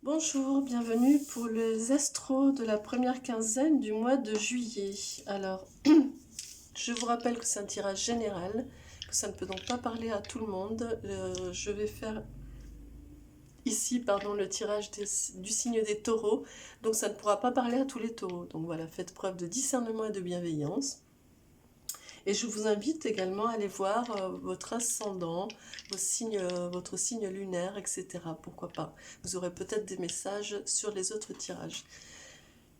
Bonjour, bienvenue pour les astros de la première quinzaine du mois de juillet. Alors, je vous rappelle que c'est un tirage général, que ça ne peut donc pas parler à tout le monde. Je vais faire ici, le tirage du signe des taureaux, donc ça ne pourra pas parler à tous les taureaux. Donc voilà, faites preuve de discernement et de bienveillance. Et je vous invite également à aller voir votre ascendant, votre signe lunaire, etc. Pourquoi pas. Vous aurez peut-être des messages sur les autres tirages.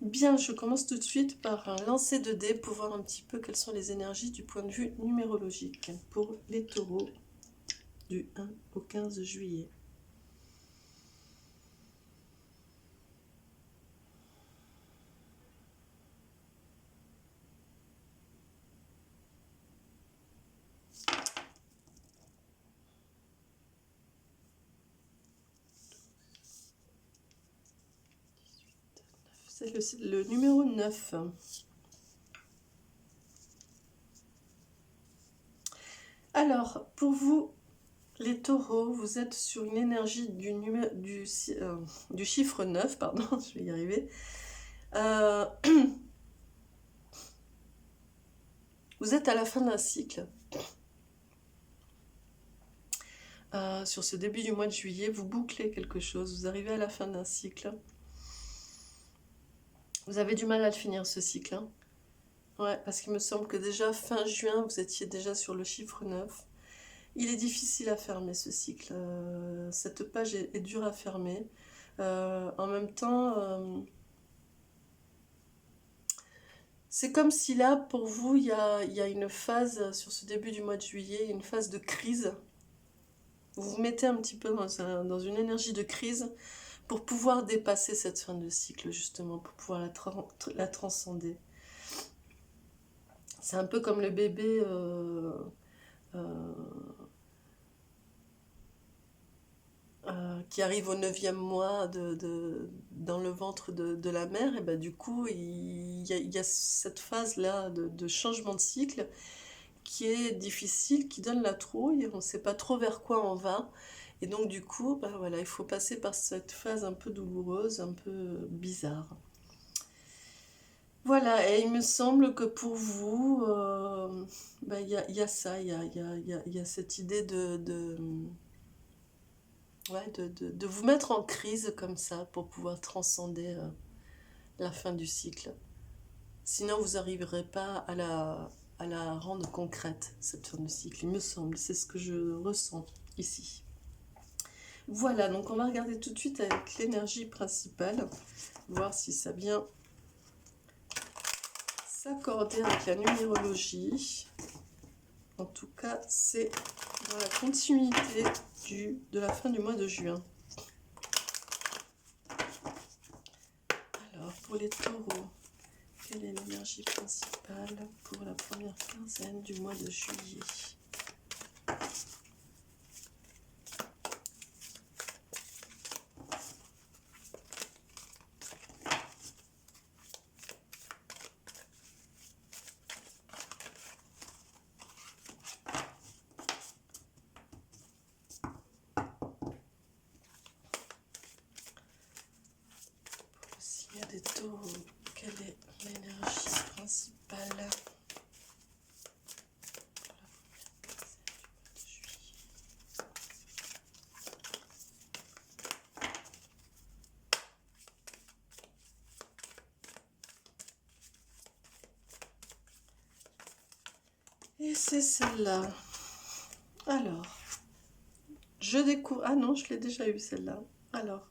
Bien, je commence tout de suite par un lancer de dés pour voir un petit peu quelles sont les énergies du point de vue numérologique pour les taureaux du 1 au 15 juillet. C'est le numéro 9. Alors, pour vous, les taureaux, vous êtes sur une énergie du chiffre 9, pardon, je vais y arriver. Vous êtes à la fin d'un cycle. Sur ce début du mois de juillet, vous bouclez quelque chose, vous arrivez à la fin d'un cycle. Vous avez du mal à le finir, ce cycle. Hein. Ouais, parce qu'il me semble que déjà fin juin, vous étiez déjà sur le chiffre 9. Il est difficile à fermer, ce cycle. Cette page est dure à fermer. En même temps, c'est comme si là, pour vous, il y a une phase, sur ce début du mois de juillet, une phase de crise. Vous vous mettez un petit peu dans une énergie de crise pour pouvoir dépasser cette fin de cycle, justement, pour pouvoir la transcender. C'est un peu comme le bébé qui arrive au 9e mois dans le ventre de la mère. Et ben, du coup, il y a cette phase-là de changement de cycle qui est difficile, qui donne la trouille. On ne sait pas trop vers quoi on va. Et donc, du coup, ben voilà, il faut passer par cette phase un peu douloureuse, un peu bizarre. Voilà, et il me semble que pour vous, y a ça, il y a cette idée de vous mettre en crise comme ça pour pouvoir transcender la fin du cycle. Sinon, vous n'arriverez pas à la rendre concrète, cette fin de cycle, il me semble. C'est ce que je ressens ici. Voilà, donc on va regarder tout de suite avec l'énergie principale, voir si ça vient s'accorder avec la numérologie. En tout cas, c'est dans la continuité de la fin du mois de juin. Alors, pour les taureaux, quelle est l'énergie principale pour la première quinzaine du mois de juillet ? S'il y a des taureaux, quelle est l'énergie principale ? Et c'est celle-là. Alors, je découvre... Ah non, je l'ai déjà eu celle-là. Alors,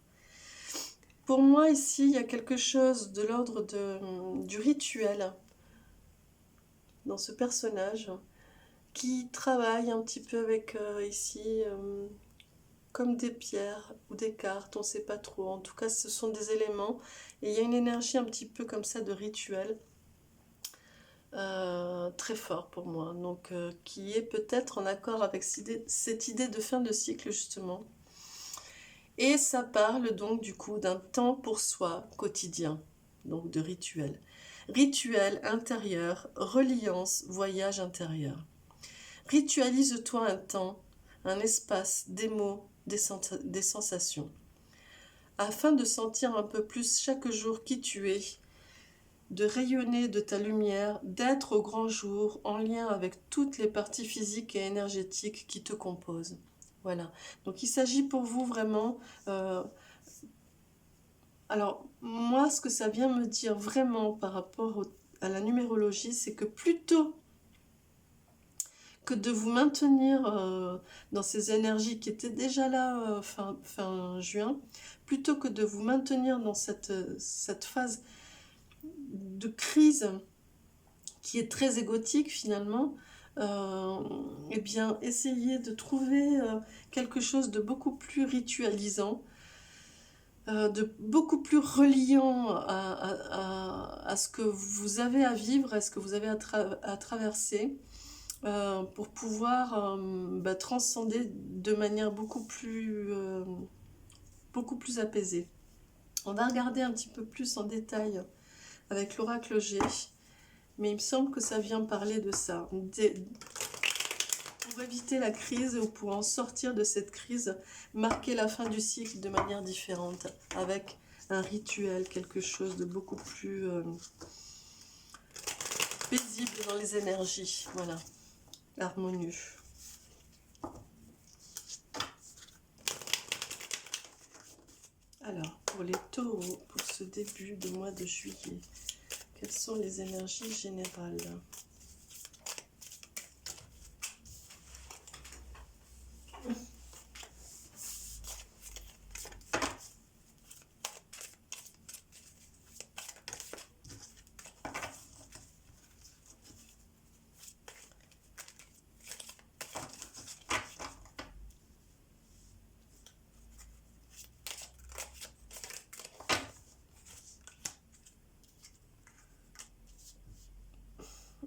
pour moi ici, il y a quelque chose de l'ordre du rituel dans ce personnage qui travaille un petit peu avec ici comme des pierres ou des cartes, on ne sait pas trop. En tout cas, ce sont des éléments et il y a une énergie un petit peu comme ça de rituel. Très fort pour moi, donc qui est peut-être en accord avec cette idée de fin de cycle justement. Et ça parle donc du coup d'un temps pour soi quotidien, donc de rituel. Rituel intérieur, reliance, voyage intérieur. Ritualise-toi un temps, un espace, des mots, des sensations. afin de sentir un peu plus chaque jour qui tu es, de rayonner de ta lumière, d'être au grand jour en lien avec toutes les parties physiques et énergétiques qui te composent. Voilà. Donc il s'agit pour vous vraiment... alors moi, ce que ça vient me dire vraiment par rapport à la numérologie, c'est que plutôt que de vous maintenir dans ces énergies qui étaient déjà là fin juin, plutôt que de vous maintenir dans cette phase de crise qui est très égotique finalement, eh bien, essayez de trouver quelque chose de beaucoup plus ritualisant, de beaucoup plus reliant à ce que vous avez à vivre, à ce que vous avez à traverser, pour pouvoir transcender de manière beaucoup plus apaisée. On va regarder un petit peu plus en détail avec l'oracle G, mais il me semble que ça vient parler de ça. Pour éviter la crise ou pour en sortir de cette crise, marquer la fin du cycle de manière différente, avec un rituel, quelque chose de beaucoup plus paisible dans les énergies, voilà, harmonieux. Alors, pour les taureaux, pour ce début de mois de juillet, quelles sont les énergies générales ?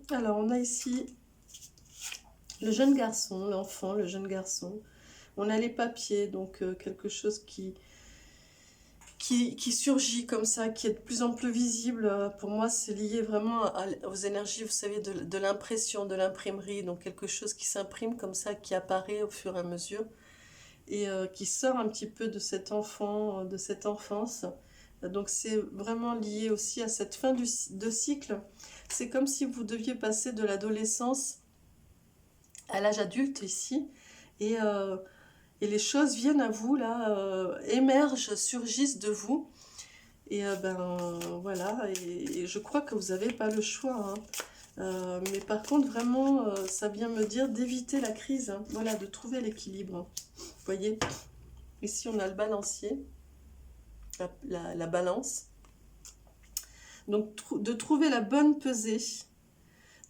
Alors, on a ici le jeune garçon, l'enfant, le jeune garçon. On a les papiers, donc quelque chose qui surgit comme ça, qui est de plus en plus visible. Pour moi, c'est lié vraiment aux énergies, vous savez, de l'impression, de l'imprimerie. Donc, quelque chose qui s'imprime comme ça, qui apparaît au fur et à mesure. Et qui sort un petit peu de cet enfant, de cette enfance. Donc, c'est vraiment lié aussi à cette fin de cycle. C'est comme si vous deviez passer de l'adolescence à l'âge adulte ici, et les choses viennent à vous, là, émergent, surgissent de vous, et voilà, et je crois que vous n'avez pas le choix, hein. Mais par contre, vraiment, ça vient me dire d'éviter la crise, hein, voilà, de trouver l'équilibre. Vous voyez, ici on a le balancier, la balance, donc de trouver la bonne pesée,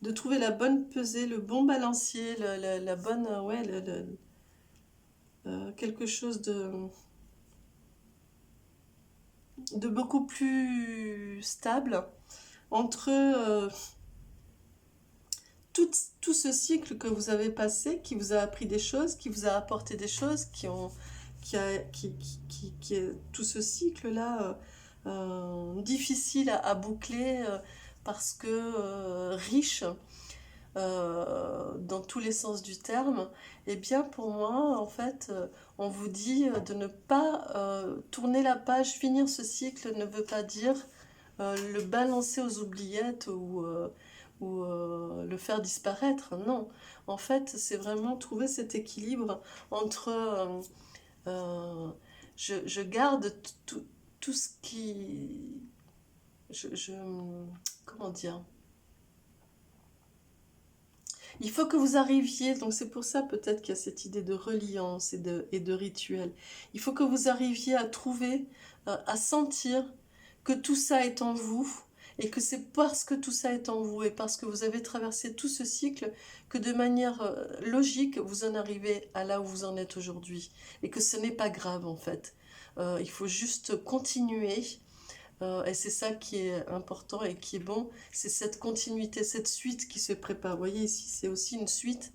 le bon balancier, la bonne, quelque chose de beaucoup plus stable entre tout ce cycle que vous avez passé, qui vous a appris des choses, qui vous a apporté des choses, tout ce cycle-là difficile à boucler parce que riche dans tous les sens du terme, et bien pour moi, en fait, on vous dit de ne pas tourner la page, finir ce cycle ne veut pas dire le balancer aux oubliettes ou le faire disparaître. Non, en fait, c'est vraiment trouver cet équilibre entre je garde tout ce qui... comment dire ? Il faut que vous arriviez, donc c'est pour ça peut-être qu'il y a cette idée de reliance et de rituel. Il faut que vous arriviez à trouver, à sentir que tout ça est en vous, et que c'est parce que tout ça est en vous, et parce que vous avez traversé tout ce cycle, que de manière logique, vous en arrivez à là où vous en êtes aujourd'hui. Et que ce n'est pas grave en fait. Il faut juste continuer. Et c'est ça qui est important et qui est bon, c'est cette continuité, cette suite qui se prépare. Vous voyez ici, c'est aussi une suite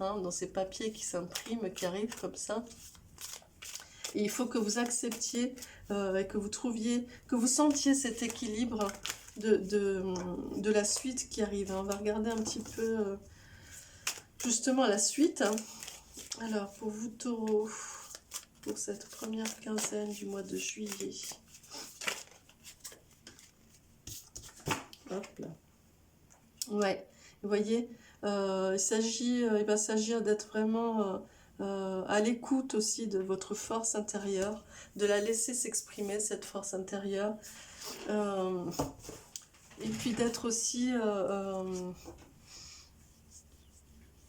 hein, dans ces papiers qui s'impriment, qui arrivent comme ça. Et il faut que vous acceptiez et que vous trouviez, que vous sentiez cet équilibre de la suite qui arrive. On va regarder un petit peu justement la suite. Alors, pour vous, taureaux... pour cette première quinzaine du mois de juillet. Hop là. Ouais, vous voyez, il va s'agir d'être vraiment à l'écoute aussi de votre force intérieure, de la laisser s'exprimer, cette force intérieure, et puis d'être aussi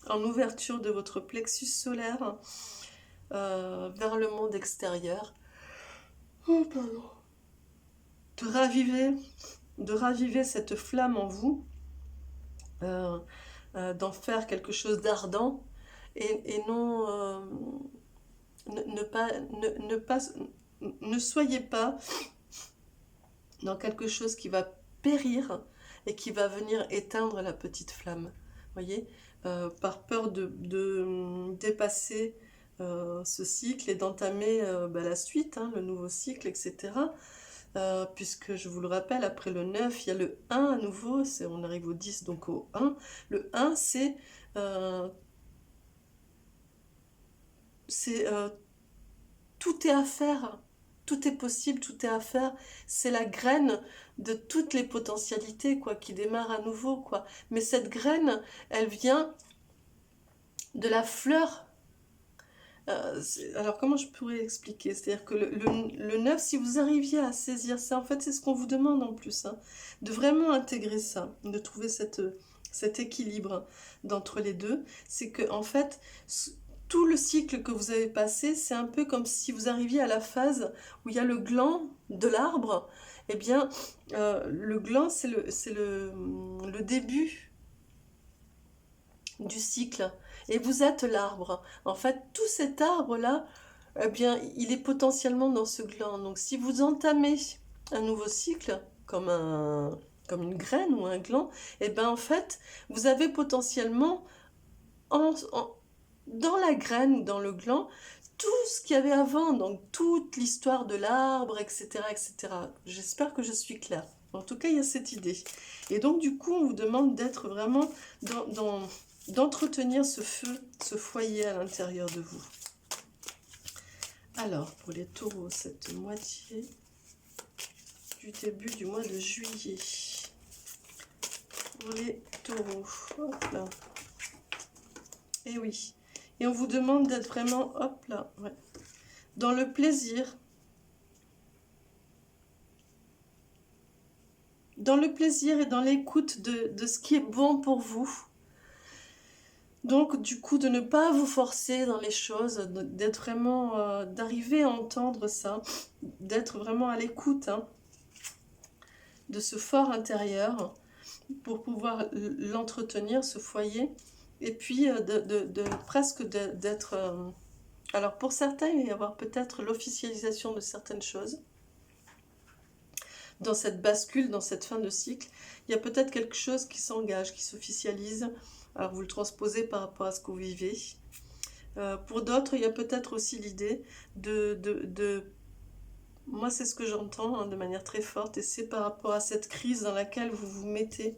en ouverture de votre plexus solaire vers le monde extérieur. Oh, pardon. De raviver cette flamme en vous, d'en faire quelque chose d'ardent et non ne soyez pas dans quelque chose qui va périr et qui va venir éteindre la petite flamme. Voyez, par peur de dépasser ce cycle et d'entamer la suite, hein, le nouveau cycle, etc. Puisque je vous le rappelle, après le 9, il y a le 1 à nouveau, on arrive au 10, donc au 1. Le 1, c'est tout est à faire, tout est possible, tout est à faire. C'est la graine de toutes les potentialités, quoi, qui démarre à nouveau, quoi. Mais cette graine, elle vient de la fleur. Alors comment je pourrais expliquer? C'est-à-dire que le 9, si vous arriviez à saisir ça, en fait c'est ce qu'on vous demande en plus, hein, de vraiment intégrer ça, de trouver cet équilibre d'entre les deux. C'est que en fait, tout le cycle que vous avez passé, c'est un peu comme si vous arriviez à la phase où il y a le gland de l'arbre. Eh bien, le gland, c'est le début du cycle. Et vous êtes l'arbre. En fait, tout cet arbre-là, eh bien, il est potentiellement dans ce gland. Donc, si vous entamez un nouveau cycle, comme une graine ou un gland, eh bien, en fait, vous avez potentiellement dans la graine ou dans le gland tout ce qu'il y avait avant, donc toute l'histoire de l'arbre, etc., etc. J'espère que je suis claire. En tout cas, il y a cette idée. Et donc, du coup, on vous demande d'être vraiment d'entretenir ce feu, ce foyer à l'intérieur de vous. Alors, pour les taureaux, cette moitié du début du mois de juillet. Pour les taureaux, hop là. Et oui. Et on vous demande d'être vraiment, hop là, ouais, dans le plaisir. Dans le plaisir et dans l'écoute de ce qui est bon pour vous. Donc, du coup, de ne pas vous forcer dans les choses, d'être vraiment, d'arriver à entendre ça, d'être vraiment à l'écoute, hein, de ce fort intérieur pour pouvoir l'entretenir, ce foyer. Et puis, presque d'être... alors, pour certains, il va y avoir peut-être l'officialisation de certaines choses. Dans cette bascule, dans cette fin de cycle, il y a peut-être quelque chose qui s'engage, qui s'officialise. Alors, vous le transposez par rapport à ce que vous vivez. Pour d'autres, il y a peut-être aussi l'idée moi, c'est ce que j'entends, hein, de manière très forte, et c'est par rapport à cette crise dans laquelle vous vous mettez,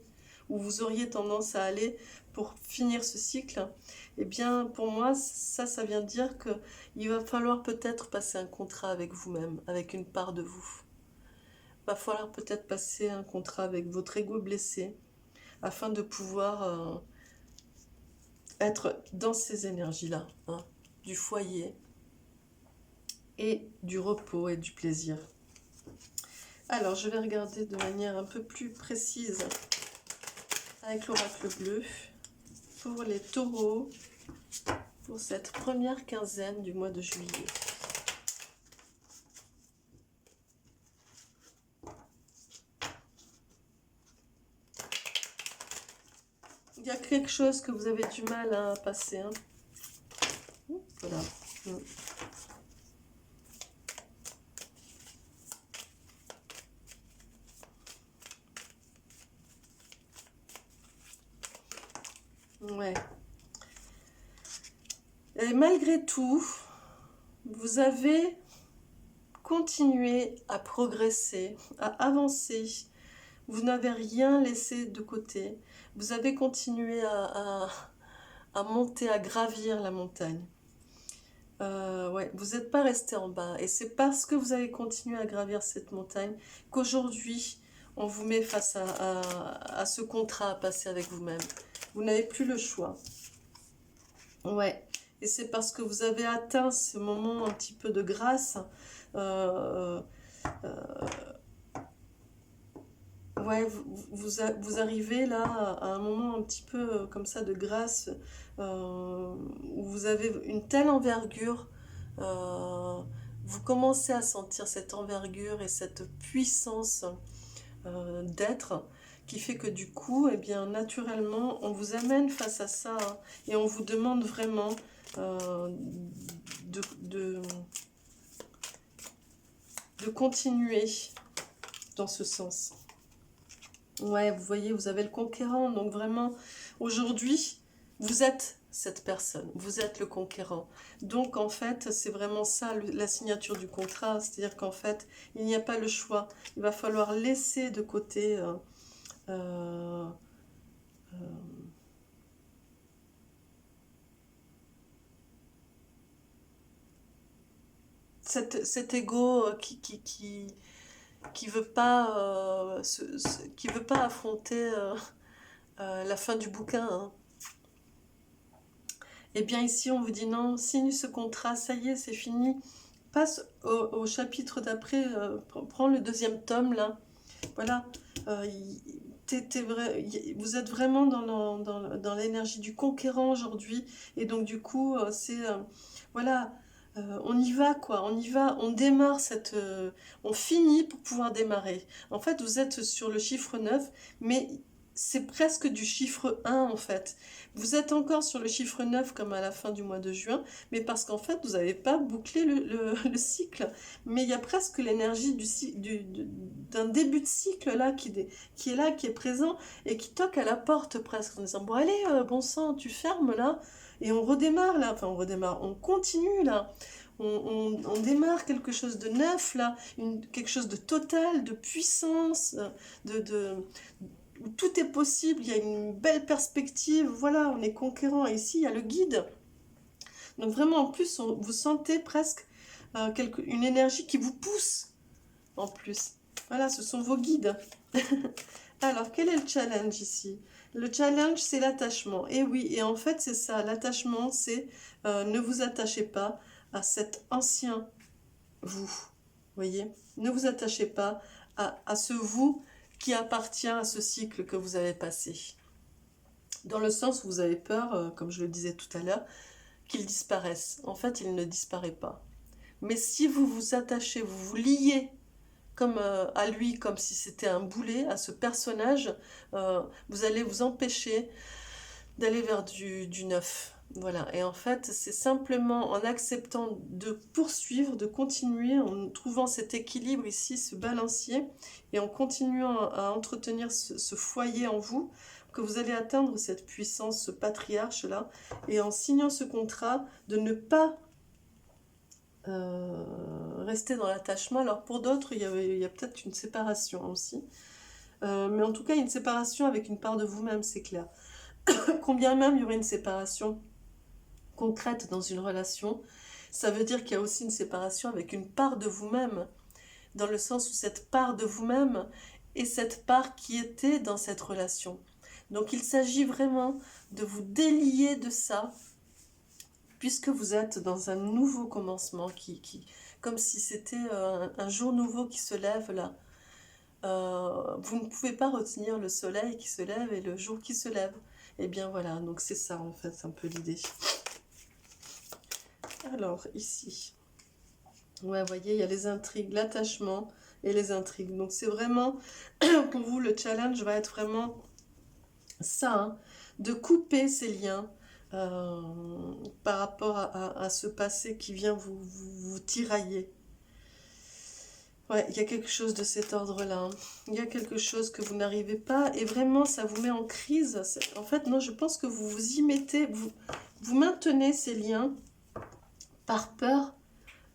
où vous auriez tendance à aller pour finir ce cycle. Eh bien, pour moi, ça vient dire qu'il va falloir peut-être passer un contrat avec vous-même, avec une part de vous. Il va falloir peut-être passer un contrat avec votre ego blessé, afin de pouvoir être dans ces énergies-là, hein, du foyer, et du repos et du plaisir. Alors, je vais regarder de manière un peu plus précise avec l'oracle bleu pour les taureaux pour cette première quinzaine du mois de juillet. Il y a quelque chose que vous avez du mal à passer, hein. Voilà. Ouais. Et malgré tout, vous avez continué à progresser, à avancer. Vous n'avez rien laissé de côté. Vous avez continué à monter, à gravir la montagne. Ouais, vous n'êtes pas resté en bas. Et c'est parce que vous avez continué à gravir cette montagne qu'aujourd'hui, on vous met face à ce contrat à passer avec vous-même. Vous n'avez plus le choix. Ouais. Et c'est parce que vous avez atteint ce moment un petit peu de grâce. Euh, ouais, vous arrivez là à un moment un petit peu comme ça de grâce où vous avez une telle envergure. euh, Vous commencez à sentir cette envergure et cette puissance d'être qui fait que du coup, eh bien, naturellement, on vous amène face à ça hein, et on vous demande vraiment euh, de, de, de continuer dans ce sens. Ouais, vous voyez, vous avez le conquérant, donc vraiment, aujourd'hui, vous êtes cette personne, vous êtes le conquérant. Donc, en fait, c'est vraiment ça, la signature du contrat, c'est-à-dire qu'en fait, il n'y a pas le choix. Il va falloir laisser de côté euh, cet ego qui veut pas, qui veut pas affronter la fin du bouquin, hein. Eh bien ici, on vous dit non, signe ce contrat, ça y est, c'est fini. Passe au chapitre d'après, prends le deuxième tome, là. Voilà. Euh, vous êtes vraiment dans l'énergie du conquérant aujourd'hui. Et donc, du coup, voilà, on y va, quoi. On y va, on démarre on finit pour pouvoir démarrer. En fait, vous êtes sur le chiffre 9, mais c'est presque du chiffre 1, en fait. Vous êtes encore sur le chiffre 9 comme à la fin du mois de juin, mais parce qu'en fait, vous n'avez pas bouclé le cycle. Mais il y a presque l'énergie d'un début de cycle là qui est là, qui est présent et qui toque à la porte presque en disant bon allez, bon sang, tu fermes là et on redémarre là, enfin on redémarre, on continue là. On démarre quelque chose de neuf là, quelque chose de total, de puissance, de, où tout est possible, il y a une belle perspective, voilà, on est conquérant. Et ici, il y a le guide. Donc vraiment, en plus, vous sentez presque une énergie qui vous pousse, en plus. Voilà, ce sont vos guides. Alors, quel est le challenge ici? Le challenge, c'est l'attachement. Et oui, et en fait, c'est ça. L'attachement, c'est ne vous attachez pas à cet ancien vous. Voyez? Ne vous attachez pas à ce vous qui appartient à ce cycle que vous avez passé. Dans le sens où vous avez peur, comme je le disais tout à l'heure, qu'il disparaisse. En fait, il ne disparaît pas. Mais si vous vous attachez, vous vous liez comme à lui, comme si c'était un boulet, à ce personnage, vous allez vous empêcher d'aller vers du neuf. Voilà, et en fait, c'est simplement en acceptant de poursuivre, de continuer, en trouvant cet équilibre ici, ce balancier, et en continuant à entretenir ce foyer en vous, que vous allez atteindre cette puissance, ce patriarche-là, et en signant ce contrat, de ne pas rester dans l'attachement. Alors pour d'autres, il y a peut-être une séparation aussi, mais en tout cas, une séparation avec une part de vous-même, c'est clair. Combien même il y aurait une séparation concrète dans une relation, ça veut dire qu'il y a aussi une séparation avec une part de vous-même, dans le sens où cette part de vous-même est cette part qui était dans cette relation. Donc il s'agit vraiment de vous délier de ça, puisque vous êtes dans un nouveau commencement, comme si c'était un jour nouveau qui se lève là. Vous ne pouvez pas retenir le soleil qui se lève et le jour qui se lève. Et bien voilà, donc c'est ça en fait, un peu l'idée. Alors, ici, ouais, vous voyez, il y a les intrigues, l'attachement et les intrigues. Donc, c'est vraiment, pour vous, le challenge va être vraiment ça, hein, de couper ces liens euh, par rapport à ce passé qui vient vous tirailler. Ouais, il y a quelque chose de cet ordre-là, hein. Il y a quelque chose que vous n'arrivez pas et vraiment, ça vous met en crise. En fait, non, je pense que vous vous y mettez, vous maintenez ces liens par peur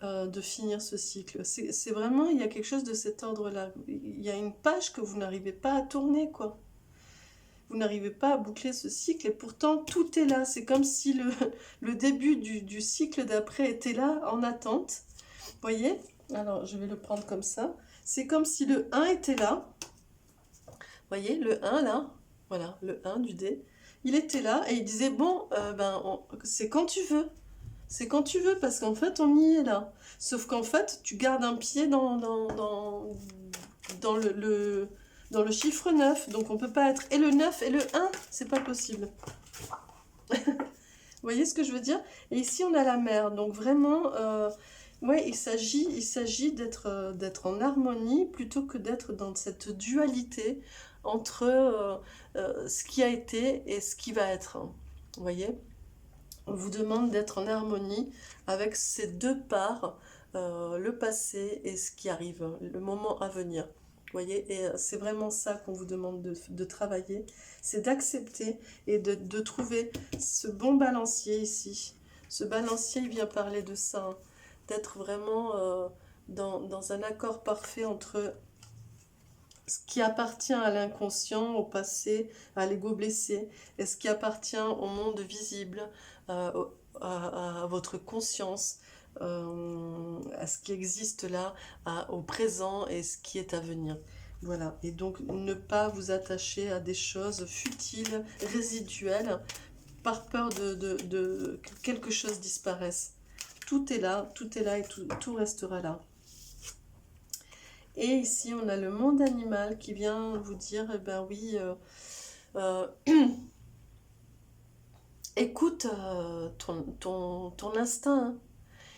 de finir ce cycle. C'est vraiment, il y a quelque chose de cet ordre-là. Il y a une page que vous n'arrivez pas à tourner, quoi. vous n'arrivez pas à boucler ce cycle et pourtant tout est là. C'est comme si le début du cycle d'après était là en attente. Vous voyez? Alors, je vais le prendre comme ça. C'est comme si le 1 était là. Vous voyez, le 1 là, voilà, le 1 du dé. Il était là et il disait, bon, c'est quand tu veux. C'est quand tu veux, parce qu'en fait, on y est là. Sauf qu'en fait, tu gardes un pied dans le chiffre 9. Donc, on ne peut pas être et le 9 et le 1. C'est pas possible. Vous voyez ce que je veux dire? Et ici, on a la mer. Donc, vraiment, ouais, il s'agit d'être en harmonie plutôt que d'être dans cette dualité entre ce qui a été et ce qui va être. Vous voyez? On vous demande d'être en harmonie avec ces deux parts, le passé et ce qui arrive, le moment à venir. Vous voyez, et c'est vraiment ça qu'on vous demande de travailler, c'est d'accepter et de trouver ce bon balancier ici. Ce balancier, il vient parler de ça, hein, d'être vraiment dans un accord parfait entre ce qui appartient à l'inconscient, au passé, à l'ego blessé, et ce qui appartient au monde visible, à votre conscience, à ce qui existe là, au présent et ce qui est à venir. Voilà, et donc ne pas vous attacher à des choses futiles, résiduelles, par peur que quelque chose disparaisse. Tout est là et tout restera là. Et ici, on a le monde animal qui vient vous dire, eh ben oui, écoute ton instinct. Hein.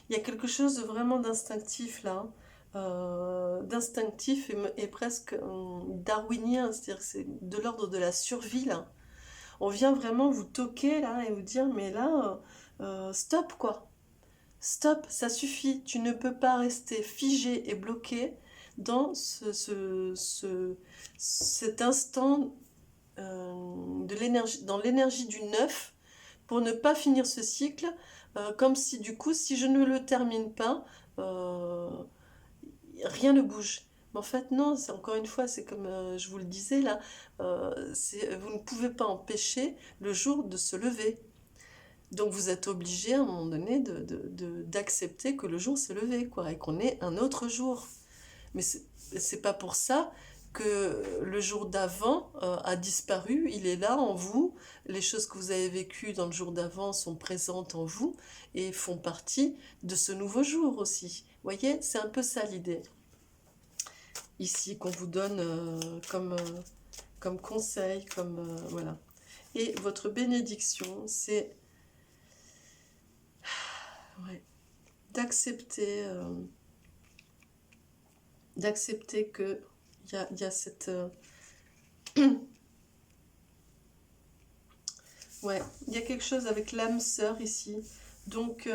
Il y a quelque chose de vraiment d'instinctif là, d'instinctif et presque darwinien, c'est-à-dire que c'est de l'ordre de la survie là. On vient vraiment vous toquer là et vous dire, mais là, stop quoi. Stop, ça suffit. Tu ne peux pas rester figé et bloqué dans cet instant de l'énergie, dans l'énergie du neuf, pour ne pas finir ce cycle, comme si du coup, si je ne le termine pas, rien ne bouge. Mais en fait, non, c'est encore une fois, c'est comme je vous le disais là, vous ne pouvez pas empêcher le jour de se lever. Donc vous êtes obligé à un moment donné d'accepter que le jour s'est levé, quoi, et qu'on ait un autre jour. Mais c'est pas pour ça que le jour d'avant a disparu, il est là en vous. Les choses que vous avez vécues dans le jour d'avant sont présentes en vous et font partie de ce nouveau jour aussi. Vous voyez, c'est un peu ça l'idée. Ici, qu'on vous donne comme conseil, voilà. Et votre bénédiction, c'est ouais, d'accepter que il y a cette ouais, il y a quelque chose avec l'âme sœur ici. Donc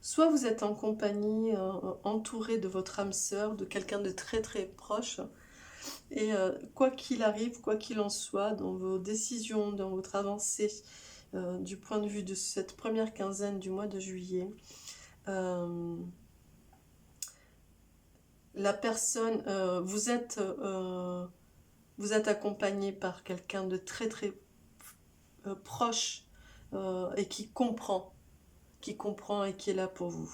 soit vous êtes en compagnie, entouré de votre âme sœur, de quelqu'un de très très proche, et quoi qu'il arrive, quoi qu'il en soit, dans vos décisions, dans votre avancée, du point de vue de cette première quinzaine du mois de juillet, la personne, vous êtes accompagné par quelqu'un de très très proche et qui comprend et qui est là pour vous.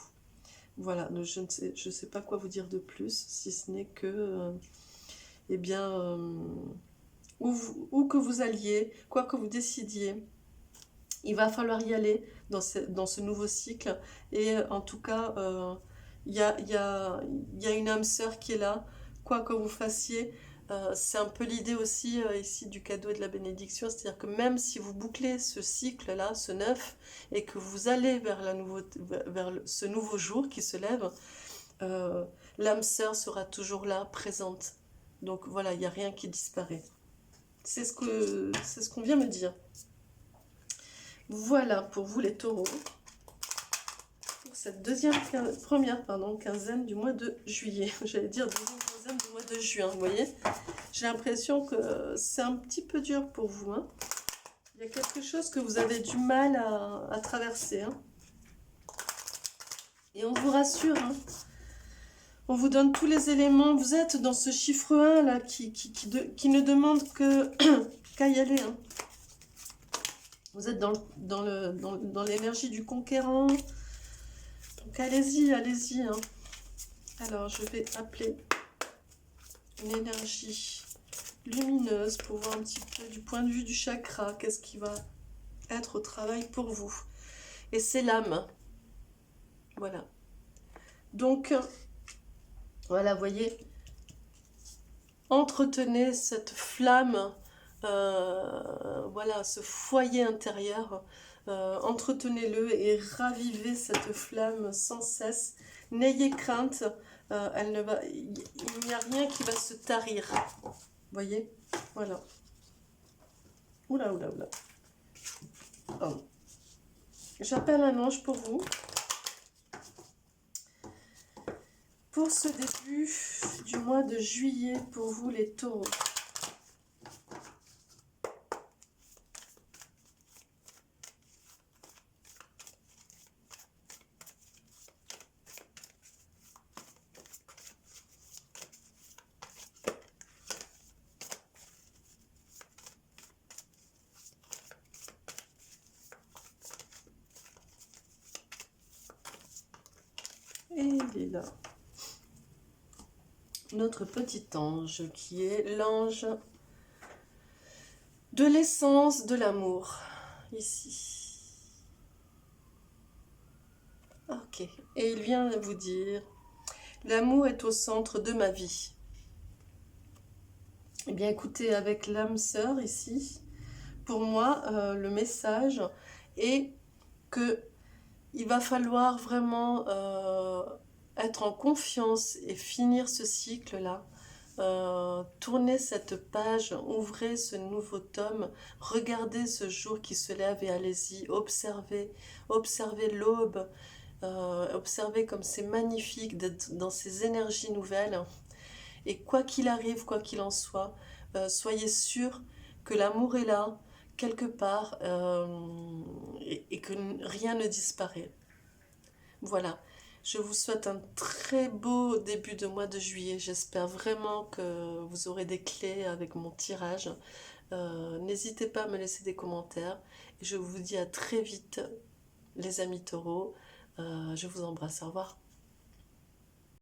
Voilà, donc je ne sais pas quoi vous dire de plus, si ce n'est que, eh bien, où que vous alliez, quoi que vous décidiez, il va falloir y aller dans ce nouveau cycle. Et en tout cas, il y a une âme sœur qui est là, quoi que vous fassiez. C'est un peu l'idée aussi ici du cadeau et de la bénédiction, c'est-à-dire que même si vous bouclez ce cycle-là, ce neuf, et que vous allez vers ce nouveau jour qui se lève, l'âme sœur sera toujours là, présente. Donc voilà, il n'y a rien qui disparaît. C'est ce qu'on vient me dire. Voilà pour vous les taureaux, pour cette première quinzaine du mois de juillet. J'allais dire deuxième quinzaine du mois de juin, vous voyez. J'ai l'impression que c'est un petit peu dur pour vous. Hein. Il y a quelque chose que vous avez du mal à traverser. Hein. Et on vous rassure, hein. On vous donne tous les éléments. Vous êtes dans ce chiffre 1 là qui ne demande qu'à y aller. Hein. Vous êtes dans l'énergie du conquérant. Donc allez-y, allez-y. Hein. Alors je vais appeler une énergie lumineuse pour voir un petit peu du point de vue du chakra. Qu'est-ce qui va être au travail pour vous. Et c'est l'âme. Voilà. Donc, voilà, vous voyez, entretenez cette flamme, voilà, ce foyer intérieur, entretenez-le et ravivez cette flamme sans cesse. N'ayez crainte, il n'y a rien qui va se tarir. Vous voyez, voilà. Oula, oula, oula. Oh. J'appelle un ange pour vous. Pour ce début du mois de juillet, pour vous les taureaux. Et il est là. Notre petit ange qui est l'ange de l'essence de l'amour. Ici. Ok. Et il vient vous dire, l'amour est au centre de ma vie. Eh bien écoutez, avec l'âme sœur ici, pour moi, le message est que il va falloir vraiment être en confiance et finir ce cycle-là. Tournez cette page, ouvrez ce nouveau tome, regardez ce jour qui se lève et allez-y, observez, observez l'aube, observez comme c'est magnifique d'être dans ces énergies nouvelles. Et quoi qu'il arrive, quoi qu'il en soit, soyez sûr que l'amour est là, quelque part, et que rien ne disparaît. Voilà, je vous souhaite un très beau début de mois de juillet. J'espère vraiment que vous aurez des clés avec mon tirage. N'hésitez pas à me laisser des commentaires. Et je vous dis à très vite, les amis taureaux. Je vous embrasse, au revoir.